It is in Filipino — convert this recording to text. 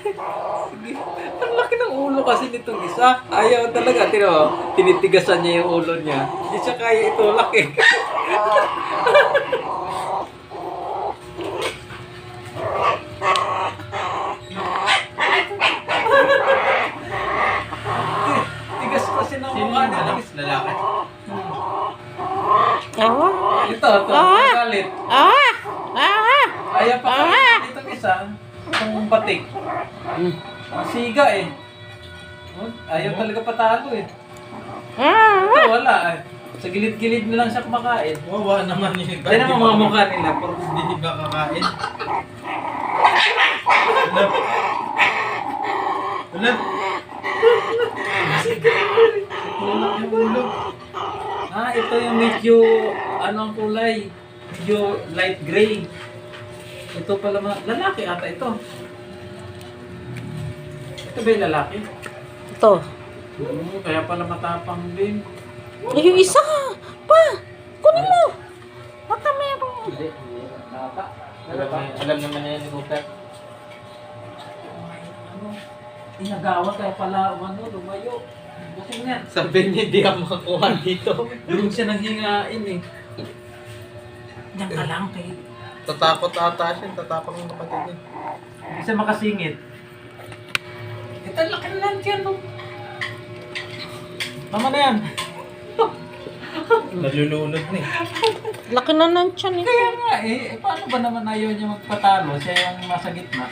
Sige. Ang laki ng ulo kasi nitong isa. Ayaw talaga. Tinitigasan niya yung ulo niya. Hindi siya kaya itulak eh. Tigas kasi ng mukha niya. Lalaki. Ito, galit. Ayaw pa kaya itong isa. Itong batik. Siga eh. Ayaw talaga patalo eh. Ito wala eh. Sa gilid-gilid na lang siya kumakain. Wawa naman yun. Kaya naman mga mukha nila. Puro Hindi ba kakain? Ulan. Tulak yung ulo. ito yung medyo, ano ang kulay? Medyo light gray. Ito pala lalaki ata ito. Ito ba yung lalaki? Ito. Kaya pala matapang din. Ay, yung isa! Pa! Kunin mo! Baka meron. Hindi. Nata. Alam naman na yan ni Kuka. Inagawa kaya pala lumayo. Kasi nga. Sabi niya, di ako makakuha dito. Doon siya nanghingain eh. Diyan ka lang kay. Tatakot ata siya. Tatakot ng kapatid niya. Hindi siya makasingit. Ito laki na lang siya no. Tama na yan. Nalulunod na eh. Laki na ng tiyan eh. Kaya nga eh. Paano ba naman ayaw niya magpatalo? Siya yung nasa gitna.